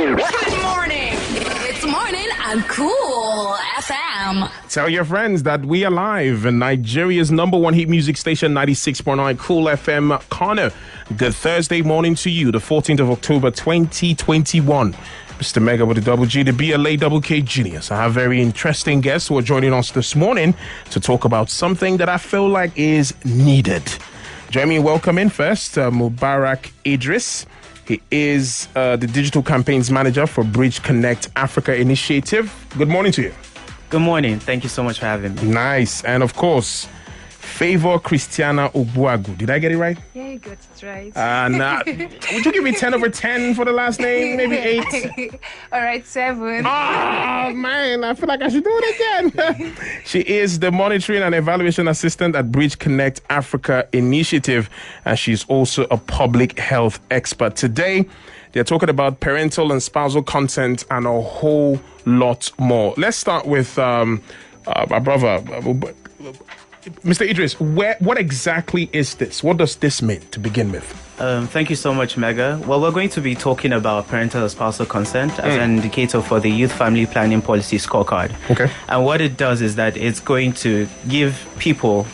Good morning. It's morning on Cool FM. Tell your friends that we are live in Nigeria's number one hit music station, 96.9 Cool FM. Connor, good Thursday morning to you, the 14th of October, 2021. Mr. Mega with the double G, the BLA double K Genius. I have very interesting guests who are joining us this morning to talk about something that I feel like is needed. Join me in welcoming first Mubarak Idris. He is the Digital Campaigns Manager for Bridge Connect Africa Initiative. Good morning to you. Good morning. Thank you so much for having me. Nice. And of course, Favour Christiana Ogbuagu. Did I get it right? Yeah, you got it right. Would you give me 10 over 10 for the last name? Maybe 8? All right, 7. Oh, man. I feel like I should do it again. She is the Monitoring and Evaluation Assistant at Bridge Connect Africa Initiative, and she's also a public health expert. Today, they're talking about parental and spousal consent and a whole lot more. Let's start with my brother, Mr. Idris. What exactly is this? What does this mean to begin with? Thank you so much, Mega. Well, we're going to be talking about parental and spousal consent as an indicator for the Youth Family Planning Policy Scorecard. Okay. And what it does is that it's going to give people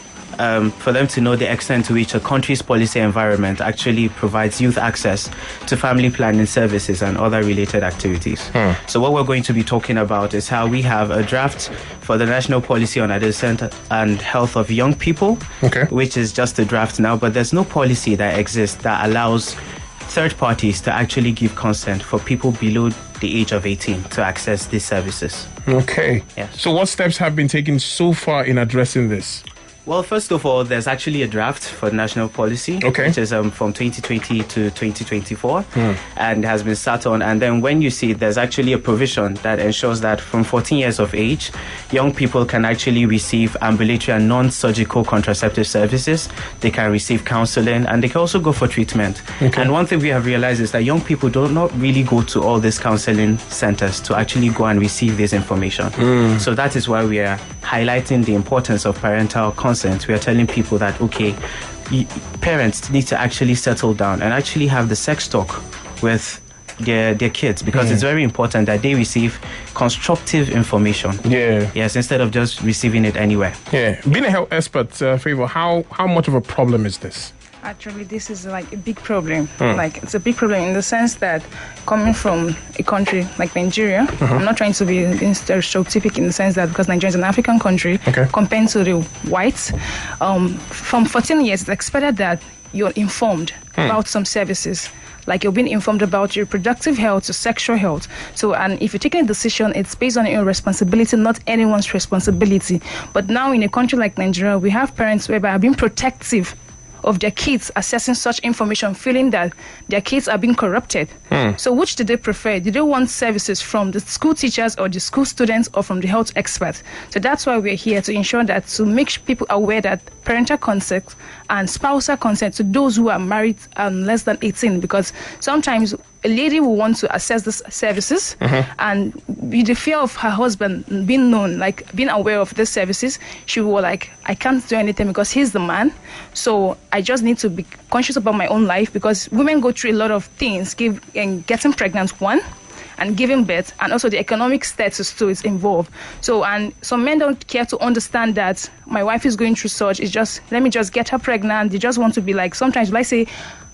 for them to know the extent to which a country's policy environment actually provides youth access to family planning services and other related activities. So what we're going to be talking about is how we have a draft for the National Policy on Adolescent and Health of Young People, which is just a draft now, but there's no policy that exists that allows third parties to actually give consent for people below the age of 18 to access these services. Okay. Yes. So what steps have been taken so far in addressing this? Well, first of all, there's actually a draft for the national policy, which is from 2020 to 2024, and has been sat on. And then when you see, there's actually a provision that ensures that from 14 years of age, young people can actually receive ambulatory and non-surgical contraceptive services. They can receive counseling, and they can also go for treatment. And one thing we have realized is that young people do not really go to all these counseling centers to actually go and receive this information. So that is why we are highlighting the importance of parental consent. We are telling people that, parents need to actually settle down and actually have the sex talk with their kids, because it's very important that they receive constructive information. Yes, instead of just receiving it anywhere. Being a health expert, Favour, how much of a problem is this? Actually, this is like a big problem. Like, it's a big problem in the sense that coming from a country like Nigeria, I'm not trying to be stereotypic in the sense that because Nigeria is an African country, compared to the whites, from 14 years, it's expected that you're informed about some services. Like, you're being informed about your reproductive health, your sexual health. So, and if you're taking a decision, it's based on your responsibility, not anyone's responsibility. But now in a country like Nigeria, we have parents whereby are being protective of their kids accessing such information, feeling that their kids are being corrupted. So which do they prefer? Do they want services from the school teachers or the school students or from the health experts? So that's why we're here, to ensure that, to make people aware that parental consent and spousal consent to those who are married less than 18, because sometimes a lady will want to access these services and with the fear of her husband being known, like being aware of these services, she will like, I can't do anything because he's the man. So I just need to be conscious about my own life, because women go through a lot of things, getting pregnant, one, and giving birth, and also the economic status too is involved. So, and some men don't care to understand that my wife is going through such, it's just, let me just get her pregnant. They just want to be like, sometimes like say,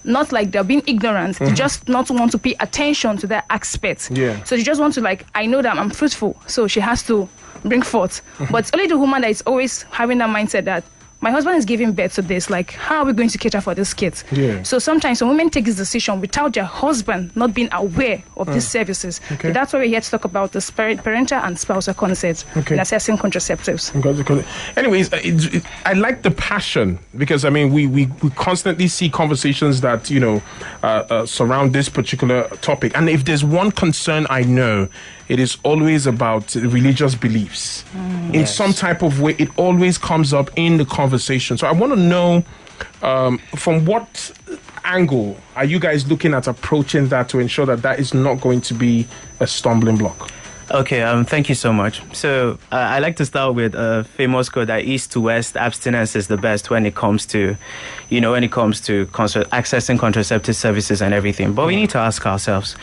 not like they're being ignorant, they just not want to pay attention to that aspect. So they just want to like, I know that I'm fruitful, so she has to bring forth. But it's only the woman that is always having that mindset that my husband is giving birth to this, like, how are we going to cater for this kid? So sometimes when women take this decision without their husband not being aware of these services. So that's why we're here to talk about the parental and spousal consent in assessing contraceptives. Anyways, I like the passion, because I mean we constantly see conversations that surround this particular topic, and if there's one concern I know, it is always about religious beliefs. In some type of way, it always comes up in the conversation. So I want to know, from what angle are you guys looking at approaching that to ensure that that is not going to be a stumbling block? Okay, thank you so much. So I like to start with a famous quote that east to west, abstinence is the best when it comes to, accessing contraceptive services and everything. But we need to ask ourselves,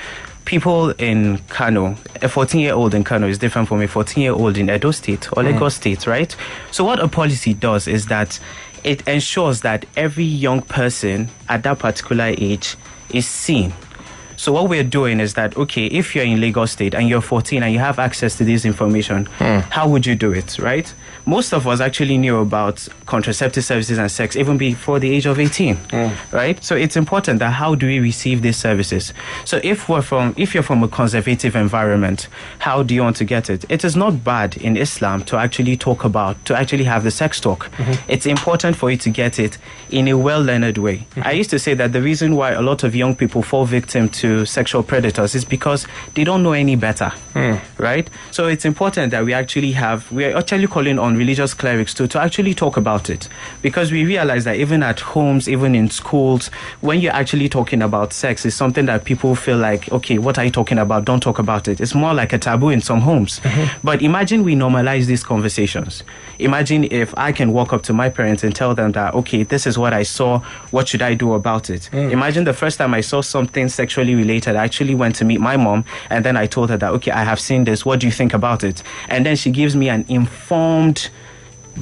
people in Kano, a 14-year-old in Kano is different from a 14-year-old in Edo State or Lagos State, right? So what a policy does is that it ensures that every young person at that particular age is seen. So what we're doing is that, okay, if you're in Lagos State and you're 14 and you have access to this information, how would you do it, right? Most of us actually knew about contraceptive services and sex even before the age of 18, right? So it's important that how do we receive these services? So if you're from a conservative environment, how do you want to get it? It is not bad in Islam to actually have the sex talk. It's important for you to get it in a well-learned way. I used to say that the reason why a lot of young people fall victim to sexual predators is because they don't know any better, right? So it's important that we are actually calling on religious clerics to actually talk about it, because we realize that even at homes, even in schools, when you're actually talking about sex, is something that people feel like, okay, what are you talking about? Don't talk about it. It's more like a taboo in some homes. But imagine we normalize these conversations. Imagine if I can walk up to my parents and tell them that, okay, this is what I saw. What should I do about it? Imagine the first time I saw something sexually related, I actually went to meet my mom and then I told her that, okay, I have seen this. What do you think about it? And then she gives me an informed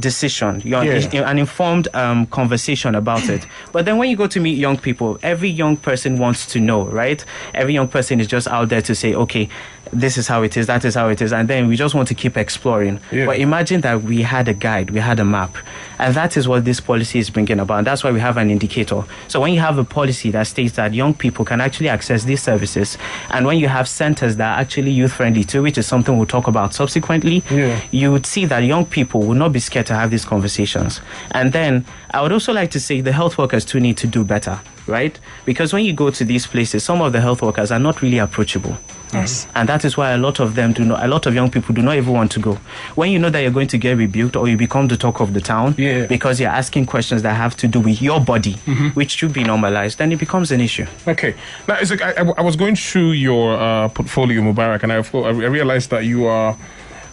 decision, an informed conversation about it. But then when you go to meet young people, every young person wants to know, right? Every young person is just out there to say, okay, this is how it is, that is how it is, and then we just want to keep exploring. But imagine that we had a guide, we had a map, and that is what this policy is bringing about, and that's why we have an indicator. So when you have a policy that states that young people can actually access these services, and when you have centers that are actually youth-friendly too, which is something we'll talk about subsequently, you would see that young people will not be scared to have these conversations. And then I would also like to say the health workers too need to do better, right? Because when you go to these places, some of the health workers are not really approachable. Yes. And that is why a lot of young people do not even want to go. When you know that you're going to get rebuked or you become the talk of the town because you're asking questions that have to do with your body, which should be normalized, then it becomes an issue. Okay. Now, it's like I was going through your portfolio, Mubarak, and I realized that you are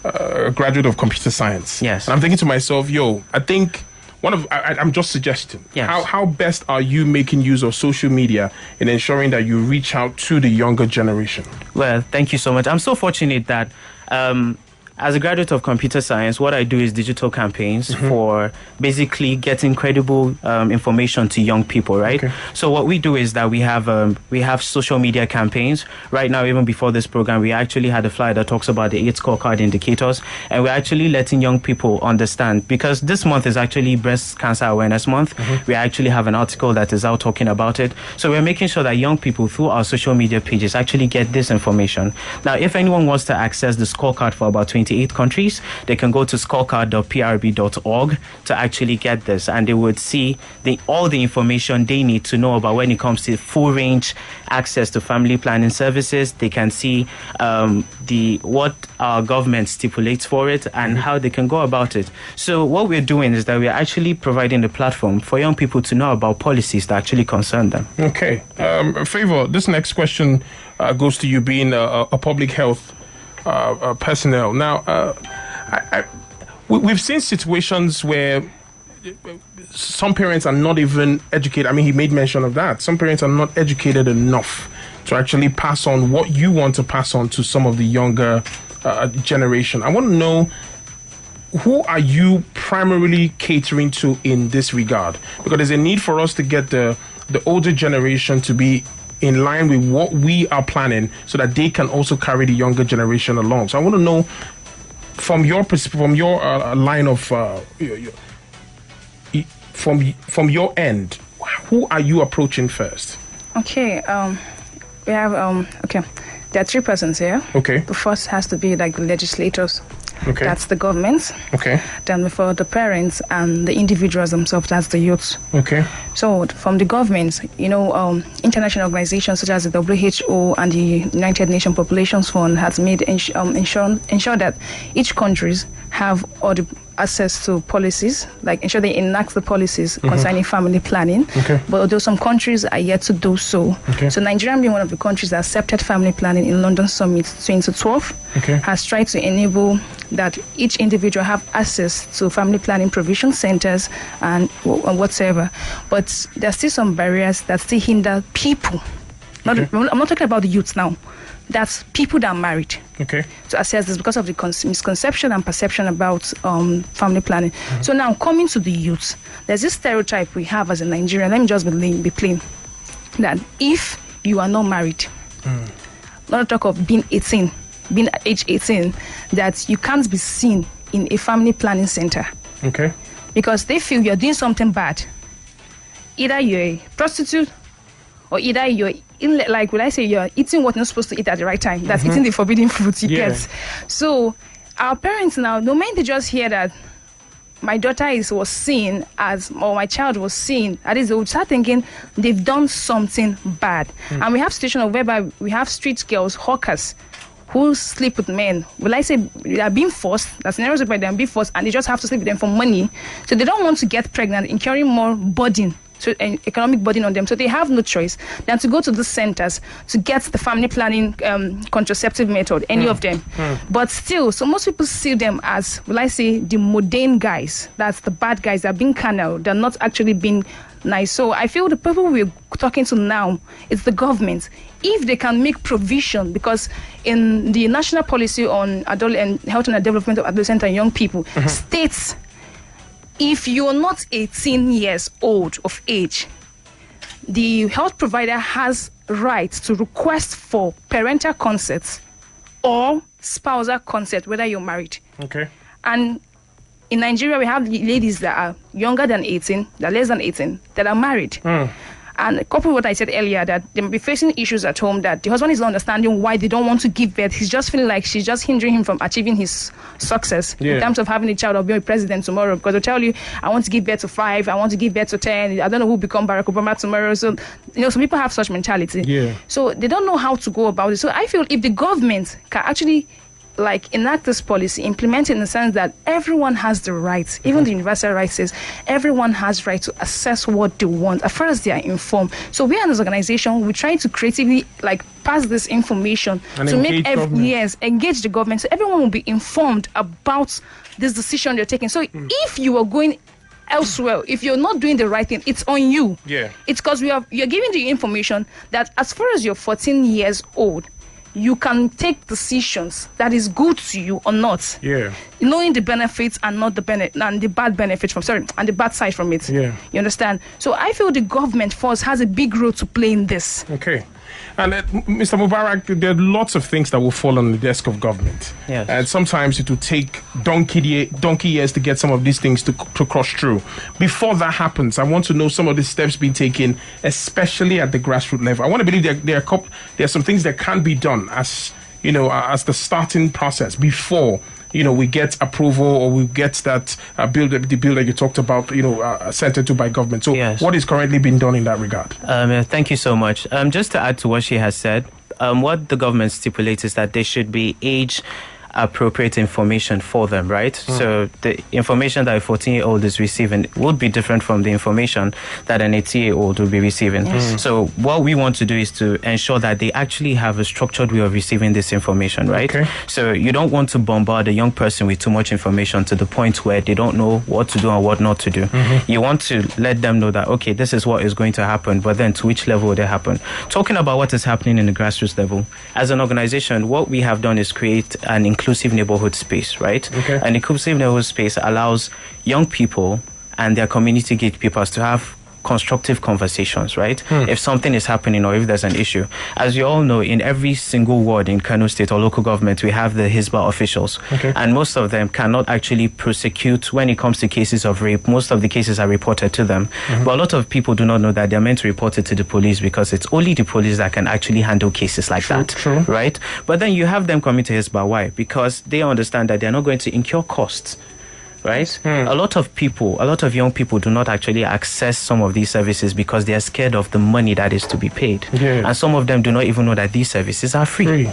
a graduate of computer science. Yes. And I'm thinking to myself, I think I'm just suggesting. Yes. How best are you making use of social media in ensuring that you reach out to the younger generation? Well, thank you so much. I'm so fortunate that as a graduate of computer science, what I do is digital campaigns for basically getting credible information to young people, right? Okay. So what we do is that we have social media campaigns. Right now, even before this program, we actually had a flyer that talks about the 8 scorecard indicators, and we're actually letting young people understand, because this month is actually Breast Cancer Awareness Month. We actually have an article that is out talking about it. So we're making sure that young people through our social media pages actually get this information. Now, if anyone wants to access the scorecard for about 28 countries, they can go to scorecard.prb.org to actually get this, and they would see all the information they need to know about when it comes to full range access to family planning services. They can see what our government stipulates for it and how they can go about it. So what we're doing is that we're actually providing a platform for young people to know about policies that actually concern them. Okay. Favour, this next question goes to you, being a public health personnel. Now, we've seen situations where some parents are not even educated. I mean, he made mention of that. Some parents are not educated enough to actually pass on what you want to pass on to some of the younger generation. I want to know, who are you primarily catering to in this regard? Because there's a need for us to get the older generation to be in line with what we are planning, so that they can also carry the younger generation along. So I want to know, from your line of from your end, who are you approaching first? Okay. We have okay. There are 3 persons here. Okay. The first has to be like the legislators. Okay. That's the government. Okay. Then for the parents and the individuals themselves, that's the youth. Okay. So from the government, international organizations such as the WHO and the United Nations Population Fund has made ensure that each countries have all the access to policies, like ensure they enact the policies concerning family planning. Okay. But although some countries are yet to do so. Okay. So Nigeria, being one of the countries that accepted family planning in London Summit 2012, has tried to enable that each individual have access to family planning provision centers and whatever. But there's still some barriers that still hinder people. I'm not talking about the youth now. That's people that are married. Okay. To assess this because of the misconception and perception about family planning. So now coming to the youth, there's this stereotype we have as a Nigerian. Let me just be plain. That if you are not married, not talk of being at age 18, that you can't be seen in a family planning center. Okay. Because they feel you're doing something bad. Either you're a prostitute or either you're you're eating what you're not supposed to eat at the right time. That's eating the forbidden fruit you get. So our parents now, the moment they just hear that my daughter was seen as, or my child was seen, at least they would start thinking they've done something bad. And we have situations whereby we have street girls, hawkers, who sleep with men. Will I say they are being forced? That's scenarios where they are being forced and they just have to sleep with them for money. So they don't want to get pregnant, incurring more burden, so an economic burden on them. So they have no choice than to go to the centers to get the family planning contraceptive method, any of them. But still, so most people see them as, will I say, the mundane guys. That's the bad guys that are being carnal. They're not actually being nice. So I feel the people we're talking to now, it's the government. If they can make provision, because in the national policy on adult and health and development of adolescents and young people, states if you're not 18 years old of age, the health provider has rights to request for parental consent or spousal consent, whether you're married. Okay. And in Nigeria, we have ladies that are younger than 18, that are less than 18, that are married. And coupled with what I said earlier, that they may be facing issues at home, that the husband is not understanding why they don't want to give birth. He's just feeling like she's just hindering him from achieving his success in terms of having a child or being a president tomorrow. Because they'll tell you, I want to give birth to 5, I want to give birth to 10, I don't know who will become Barack Obama tomorrow. So, some people have such mentality. So they don't know how to go about it. So I feel if the government can actually enact this policy, implement it in the sense that everyone has the right, even the universal right says everyone has right to assess what they want as far as they are informed. So we as an organization, we try to creatively pass this information and to make engage the government so everyone will be informed about this decision they're taking. So if you are going elsewhere, if you're not doing the right thing, it's on you. It's because you're giving the information that as far as you're 14 years old, you can take decisions that is good to you or not. Knowing the benefits and not the and the bad benefits and the bad side from it. You understand? So I feel the government force has a big role to play in this. Okay. And Mr. Mubarak, there are lots of things that will fall on the desk of government. And sometimes it will take donkey years to get some of these things to cross through. Before that happens, I want to know some of the steps being taken, especially at the grassroots level. I want to believe there are some things that can be done as the starting process before we get approval or we get that bill that you talked about, sent into by government. So what is currently being done in that regard? Thank you so much. Just to add to what she has said, what the government stipulates is that there should be age appropriate information for them, right? So the information that a 14-year-old is receiving would be different from the information that an 18-year-old will be receiving. So what we want to do is to ensure that they actually have a structured way of receiving this information, right? So you don't want to bombard a young person with too much information to the point where they don't know what to do and what not to do. You want to let them know that, okay, this is what is going to happen, but then to which level will it happen? Talking about what is happening in the grassroots level, as an organization, what we have done is create an inclusive neighborhood space, right? An inclusive neighborhood space allows young people and their community gatekeepers to have constructive conversations, right? If something is happening or if there's an issue. As you all know, in every single ward in Kano State or local government, we have the Hisba officials. And most of them cannot actually prosecute when it comes to cases of rape. Most of the cases are reported to them. But a lot of people do not know that they're meant to report it to the police because it's only the police that can actually handle cases like that, right? But then you have them coming to Hisba. Why? Because they understand that they're not going to incur costs. Right? A lot of young people do not actually access some of these services because they are scared of the money that is to be paid. And some of them do not even know that these services are free.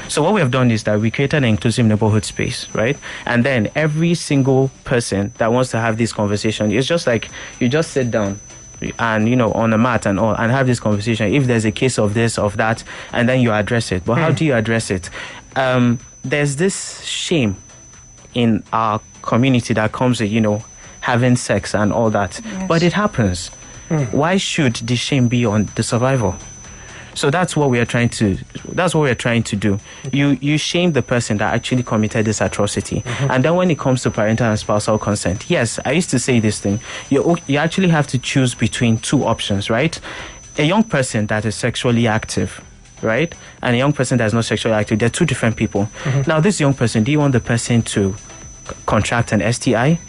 So what we have done is that we created an inclusive neighborhood space, right? And then every single person that wants to have this conversation, it's just like you just sit down and on a mat and all and have this conversation. If there's a case of this, of that, and then you address it. But how do you address it? There's this shame in our community that comes with, having sex and all that. But it happens. Why should the shame be on the survivor? So that's what we are trying to do. You shame the person that actually committed this atrocity. And then when it comes to parental and spousal consent, yes, I used to say this thing. You actually have to choose between two options, right? A young person that is sexually active, right? And a young person that is not sexually active, they're two different people. Now, this young person, do you want the person to contract an STI?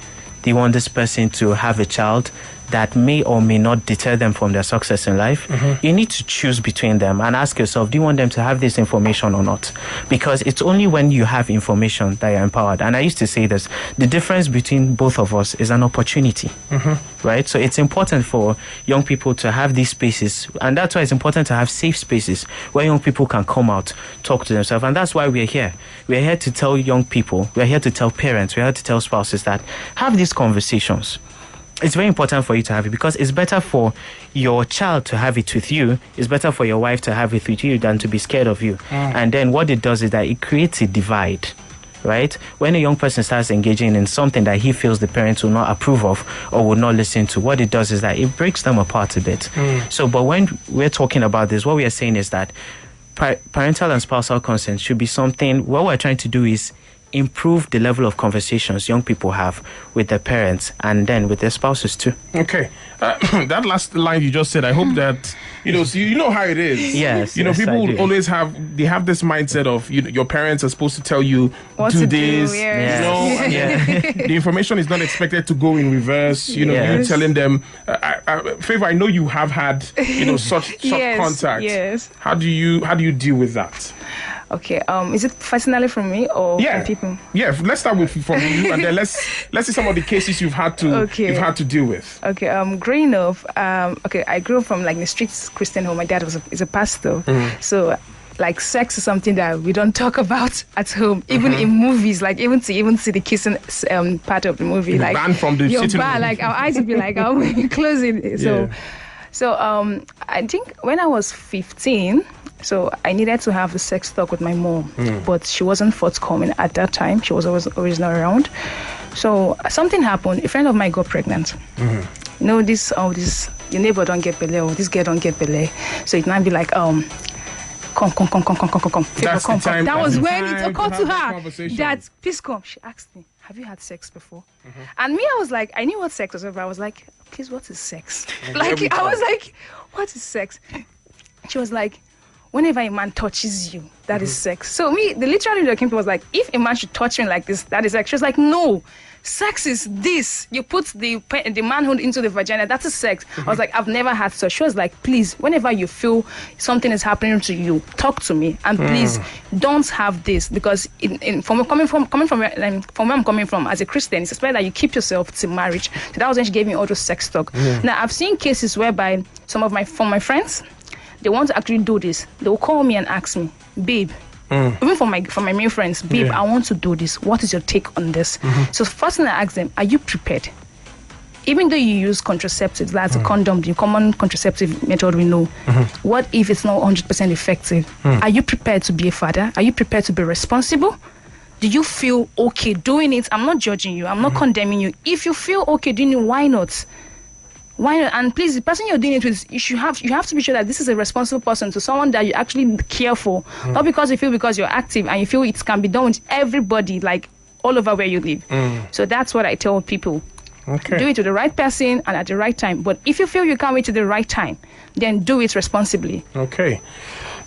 Do you want this person to have a child that may or may not deter them from their success in life? You need to choose between them and ask yourself, do you want them to have this information or not? Because it's only when you have information that you're empowered. And I used to say this, the difference between both of us is an opportunity, right? So it's important for young people to have these spaces. And that's why it's important to have safe spaces where young people can come out, talk to themselves. And that's why we're here. We're here to tell young people, we're here to tell parents, we're here to tell spouses that have these conversations. It's very important for you to have it because it's better for your child to have it with you. It's better for your wife to have it with you than to be scared of you. And then what it does is that it creates a divide, right? When a young person starts engaging in something that he feels the parents will not approve of or will not listen to, what it does is that it breaks them apart a bit. So, but when we're talking about this, what we are saying is that parental and spousal consent should be something, what we're trying to do is improve the level of conversations young people have with their parents and then with their spouses too. Okay. That last line you just said, I hope that, so you know how it is. Yes. People always have this mindset of, your parents are supposed to tell you, what do to this, do, yes. the information is not expected to go in reverse, you telling them, Favour, I know you have had, such contact. Yes. How do you deal with that? Okay. Is it personally from me or from people? Yeah. Let's start with from you, and then let's see some of the cases you've had to deal with. Okay. Growing up, I grew up from like the streets Christian home. My dad is a pastor, so like sex is something that we don't talk about at home, even in movies. Like even see the kissing part of the movie, like banned from the sitting room. Like our eyes would be like, oh, we're closing. So I think when I was 15. So I needed to have a sex talk with my mom, but she wasn't forthcoming at that time. She was always not around. So something happened. A friend of mine got pregnant. This your neighbor don't get belay or this girl don't get belay. So it might be like come. That's the time. That was when it occurred to her that please come. She asked me, have you had sex before? And me, I was like, I knew what sex was, but I was like, please, what is sex? I was like, what is sex? She was like, whenever a man touches you, that is sex. So me, the literally the was like, if a man should touch me like this, that is sex. She was like, no, sex is this. You put the manhood into the vagina, that is sex. I was like, I've never had sex. She was like, please, whenever you feel something is happening to you, talk to me, and please don't have this, because from where I'm coming from as a Christian, it's expected that you keep yourself to marriage. So that was when she gave me all those sex talk. Now I've seen cases whereby some of my friends, they want to actually do this. They will call me and ask me, babe, even for my male friends, babe, I want to do this. What is your take on this? So first thing I ask them, are you prepared? Even though you use contraceptives, that's a condom, the common contraceptive method we know. What if it's not 100% effective? Are you prepared to be a father? Are you prepared to be responsible? Do you feel okay doing it? I'm not judging you. I'm not condemning you. If you feel okay doing it, why not? Why not? And please, the person you're doing it with, you have to be sure that this is a responsible person, to someone that you actually care for. Not because you feel because you're active and you feel it can be done with everybody, like all over where you live. So that's what I tell people. Okay. Do it to the right person and at the right time. But if you feel you can't wait to the right time, then do it responsibly. Okay.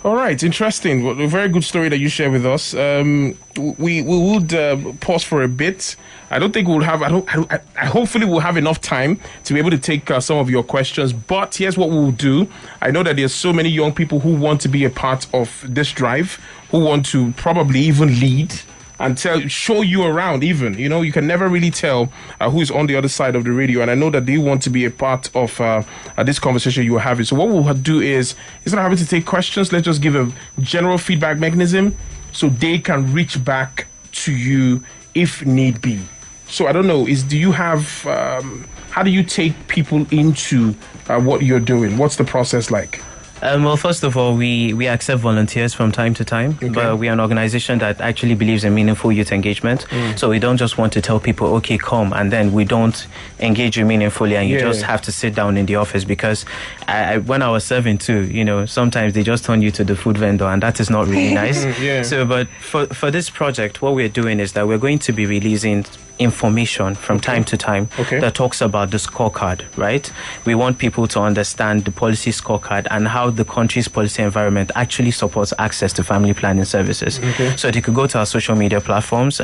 All right, interesting. Well, a very good story that you share with us. We would pause for a bit. I don't think we'll have. I hopefully we'll have enough time to be able to take some of your questions. But here's what we'll do. I know that there's so many young people who want to be a part of this drive, who want to probably even lead and show you around. Even you can never really tell who's on the other side of the radio. And I know that they want to be a part of this conversation you are having. So what we'll do is, instead of having to take questions, let's just give a general feedback mechanism so they can reach back to you if need be. So I don't know, do you have, how do you take people into what you're doing? What's the process like? Well, first of all, we accept volunteers from time to time, but we are an organization that actually believes in meaningful youth engagement. So we don't just want to tell people, okay, come, and then we don't engage you meaningfully, and you just have to sit down in the office. Because when I was serving too, sometimes they just turn you to the food vendor, and that is not really nice. So, but for this project, what we're doing is that we're going to be releasing information from time to time that talks about the scorecard, right? We want people to understand the policy scorecard and how the country's policy environment actually supports access to family planning services. So they could go to our social media platforms,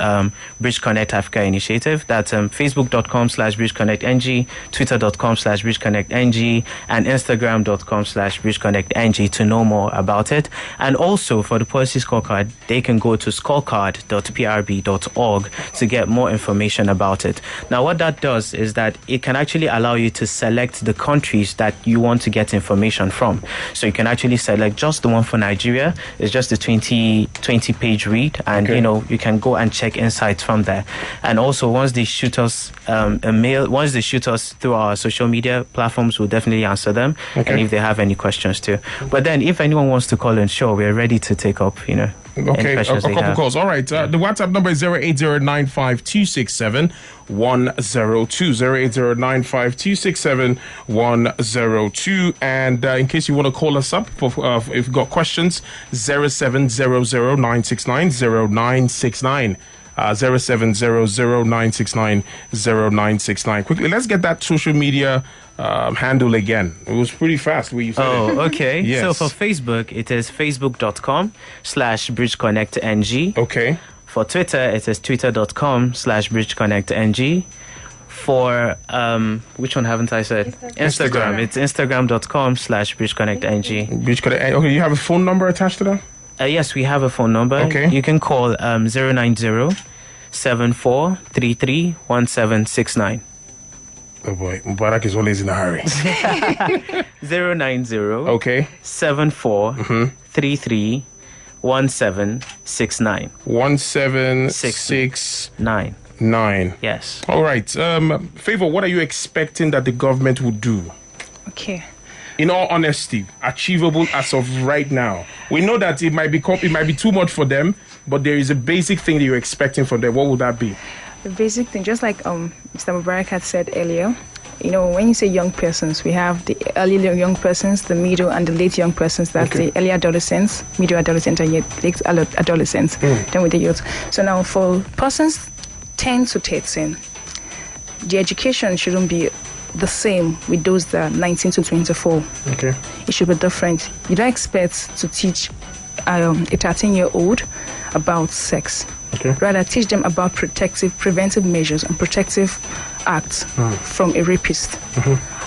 Bridge Connect Africa Initiative, that's facebook.com/BridgeConnectNG, twitter.com/BridgeConnectNG, and instagram.com/BridgeConnectNG to know more about it. And also for the policy scorecard, they can go to scorecard.prb.org to get more information about it. Now, what that does is that it can actually allow you to select the countries that you want to get information from. So you can actually select just the one for Nigeria. It's just a 20-page read, and you can go and check insights from there. And also, once they shoot us a mail, once they shoot us through our social media platforms, we'll definitely answer them. And if they have any questions too. But then, if anyone wants to call in, sure, we're ready to take up, a couple calls. All right. The WhatsApp number is 08095267102. 08095267102. And in case you want to call us up, if you've got questions, 0700969069. 0700969069. Quickly, let's get that social media handle again. It was pretty fast where you said it. Okay. Yes. So for Facebook, it is facebook.com/BridgeConnectNG. Okay. For Twitter, it is twitter.com/BridgeConnectNG. For which one haven't I said? Instagram. It's instagram.com/BridgeConnectNG. BridgeConnect. Okay, you have a phone number attached to that? Yes, we have a phone number. Okay. You can call 090-7433-1769. Oh boy, Mubarak is always in a hurry. 090. Okay. 7433-1769. 1769. Yes. All right. Favour, what are you expecting that the government will do? Okay. In all honesty, achievable as of right now. We know that it might be too much for them, but there is a basic thing that you're expecting from them. What would that be? The basic thing, just like Mr. Mubarak had said earlier, when you say young persons, we have the early young persons, the middle and the late young persons. That's the early adolescents, middle adolescents, and yet late adolescents. Then with the youth. So now for persons 10 to 13, the education shouldn't be the same with those that are 19 to 24. Okay. It should be different. You don't expect to teach a 13-year-old about sex. Okay. Rather, teach them about preventive measures and protective acts from a rapist.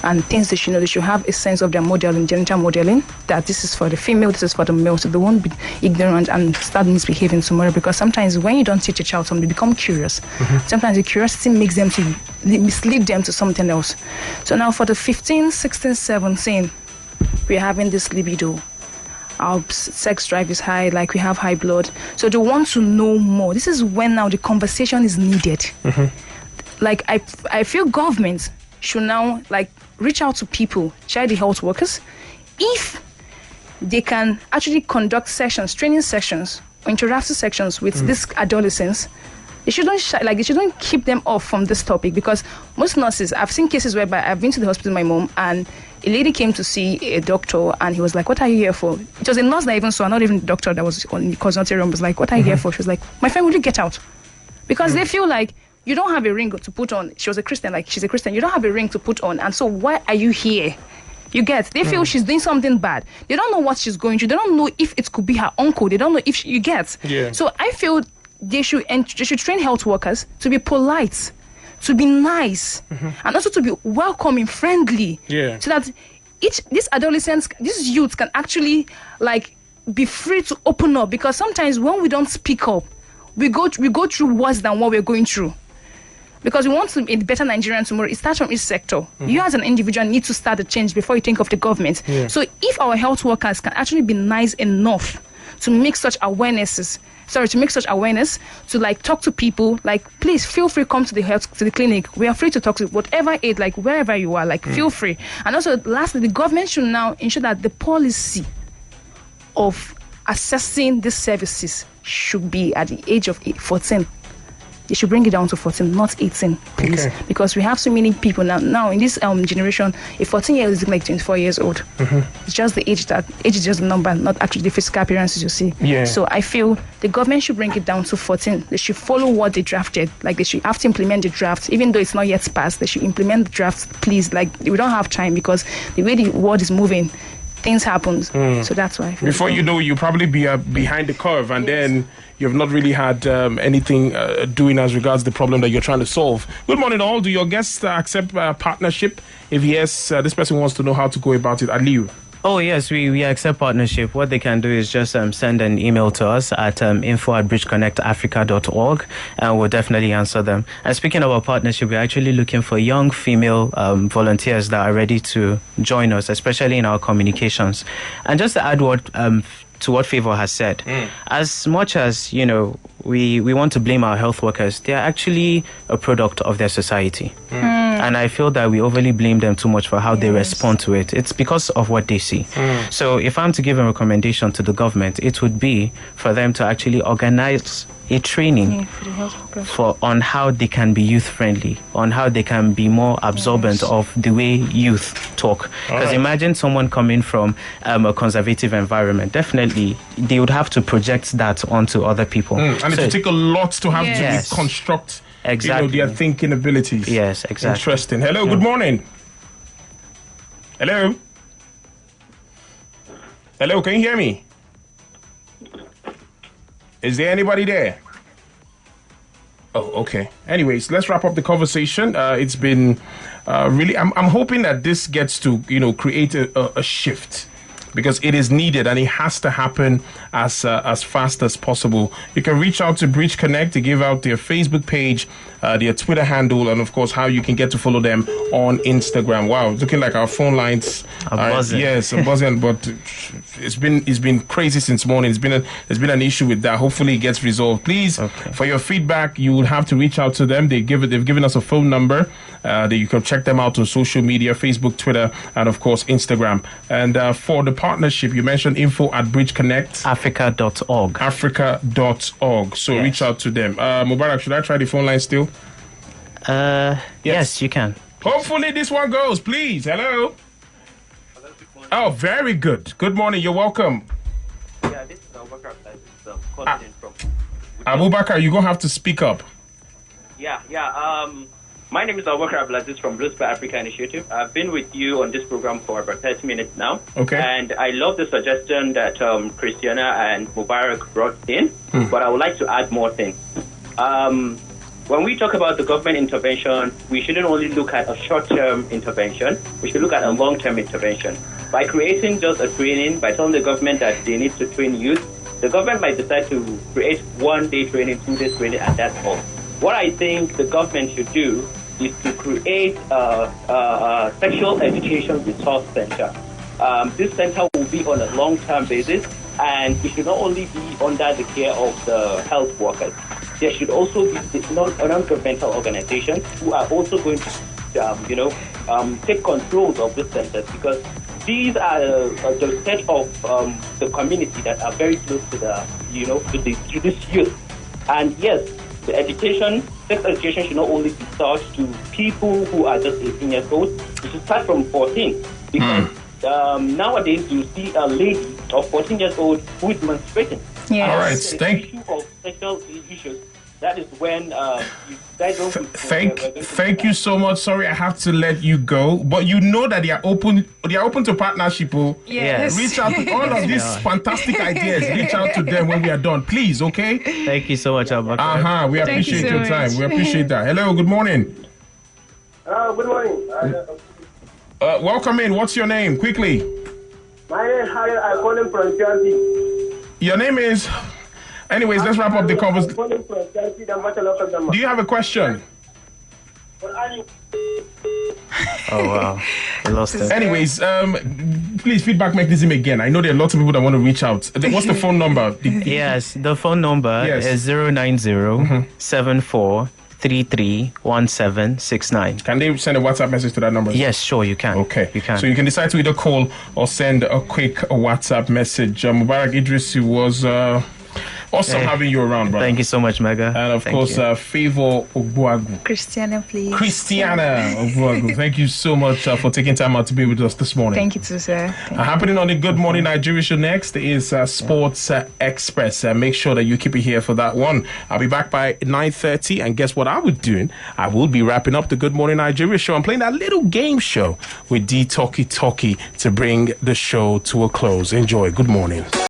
And things they should know. They should have a sense of their modeling, genital modeling, that this is for the female, this is for the male. So they won't be ignorant and start misbehaving tomorrow. Because sometimes when you don't teach a child something, they become curious. Sometimes the curiosity makes them to mislead them to something else. So now for the 15, 16, 17, we're having this libido. Our sex drive is high, like we have high blood. So they want to know more. This is when now the conversation is needed. Like I feel government should now reach out to people, child health workers, if they can actually conduct sessions, training sessions, or interactive sessions with these adolescents. They shouldn't keep them off from this topic, because most nurses, I've seen cases whereby I've been to the hospital with my mom, and a lady came to see a doctor, and he was like, "What are you here for?" It was a nurse that I even saw, not even the doctor that was on the consulting room, was like, "What are you here for?" She was like, "My friend, will you get out?" Because they feel like you don't have a ring to put on. She was a Christian, she's a Christian. You don't have a ring to put on, and so why are you here? You get? They feel she's doing something bad. They don't know what she's going through. They don't know if it could be her uncle. They don't know if you get. Yeah. So I feel they should train health workers to be polite, to be nice, and also to be welcoming, friendly. Yeah. So that these adolescents, these youths can actually be free to open up. Because sometimes when we don't speak up, we go through worse than what we're going through. Because we want to be a better Nigerian tomorrow. It starts from each sector. You as an individual need to start the change before you think of the government. Yeah. So if our health workers can actually be nice enough to make such awareness, to like talk to people, like please feel free, come to the clinic. We are free to talk to whatever age, like wherever you are, like feel free. And also lastly, the government should now ensure that the policy of assessing these services should be at the age of 14. They should bring it down to 14, not 18, please. Okay. Because we have so many people now in this generation, a 14-year-old is like 24 years old. Mm-hmm. It's just the age is just a number, not actually the physical appearances you see. Yeah. So I feel the government should bring it down to 14. They should follow what they drafted. Like they should have to implement the draft, even though it's not yet passed. They should implement the draft, please. Like we don't have time because the way the world is moving, things happen. So that's why I feel before you know, you probably be behind the curve, and then you've not really had anything doing as regards the problem that you're trying to solve. Good morning, all. Do your guests accept partnership? If yes, this person wants to know how to go about it. Aliu. Oh, yes, we accept partnership. What they can do is just send an email to us at info@bridgeconnectafrica.org, and we'll definitely answer them. And speaking about partnership, we're actually looking for young female volunteers that are ready to join us, especially in our communications. And just to add to what Favour has said, as much as, we want to blame our health workers, they are actually a product of their society. And I feel that we overly blame them too much for how they respond to it. It's because of what they see. So if I'm to give a recommendation to the government, it would be for them to actually organize a training on how they can be youth friendly, on how they can be more absorbent of the way youth talk. Because imagine someone coming from a conservative environment, definitely they would have to project that onto other people. And it would take a lot to have to reconstruct their thinking abilities. Yes, exactly. Interesting. Hello, good morning. Hello? Hello, can you hear me? Is there anybody there? Oh, okay. Anyways, let's wrap up the conversation. It's been really... I'm hoping that this gets to, create a shift, because it is needed and it has to happen as fast as possible. You can reach out to Bridge Connect to give out their Facebook page, their Twitter handle, and of course how you can get to follow them on Instagram. Wow, it's looking like our phone lines are buzzing. Yes, buzzing, but it's been crazy since morning. There's been an issue with that. Hopefully it gets resolved. Please, for your feedback, you will have to reach out to them. They've given us a phone number that you can check them out on social media, Facebook, Twitter, and of course Instagram. And for the partnership, you mentioned info@bridgeconnectafrica.org. Africa.org. So reach out to them. Mubarak, should I try the phone line still? Yes, you can. Hopefully this one goes, please. Hello? Oh, very good. Good morning. You're welcome. Yeah, this is Abubakar. Calling in from. Abubakar, you're going to have to speak up. Yeah. My name is Abubakar Abdulaziz from Blues for Africa Initiative. I've been with you on this program for about 30 minutes now. Okay. And I love the suggestion that Christiana and Mubarak brought in, but I would like to add more things. When we talk about the government intervention, we shouldn't only look at a short-term intervention. We should look at a long-term intervention. By creating just a training, by telling the government that they need to train youth, the government might decide to create 1-day training, 2-day training, and that's all. What I think the government should do is to create a sexual education resource center. This center will be on a long-term basis, and it should not only be under the care of the health workers. There should also be non-governmental organizations who are also going to, take control of this centers, because these are the set of the community that are very close to the, to this youth. And yes, the sex education should not only be taught to people who are just 18 years old. It should start from 14, because nowadays you see a lady of 14 years old who is menstruating. Yes. All right, issue of sexual issues. That is when you guys don't. Thank you so much. Sorry, I have to let you go, but you know that they are open. They are open to partnership. Yes. Reach out to all of these fantastic ideas. Reach out to them when we are done, please. Okay. Thank you so much, Abubakar. We appreciate your time. We appreciate that. Hello. Good morning. Good morning. Welcome in. What's your name? Quickly. My name is Harry. I'm calling from Jersey. Your name is. Anyways, let's wrap up the conversation. Do you have a question? Oh wow, I lost it. Anyways, please feedback mechanism again. I know there are lots of people that want to reach out. What's the phone number? Yes, the phone number is 090-7433-1769. Can they send a WhatsApp message to that number? Yes, sure, you can. Okay. You can. So you can decide to either call or send a quick WhatsApp message. Mubarak Idris, it was awesome having you around, brother. Thank you so much, Mega. And of course, Favour Ogbuagu. Christiana, please. Christiana Ogbuagu. Thank you so much for taking time out to be with us this morning. Thank you too, sir. Happening on the Good Morning Nigeria show next is Sports Express. Make sure that you keep it here for that one. I'll be back by 9:30, and guess what I will be doing? I will be wrapping up the Good Morning Nigeria show. I'm playing that little game show with D Talkie Talkie to bring the show to a close. Enjoy. Good morning.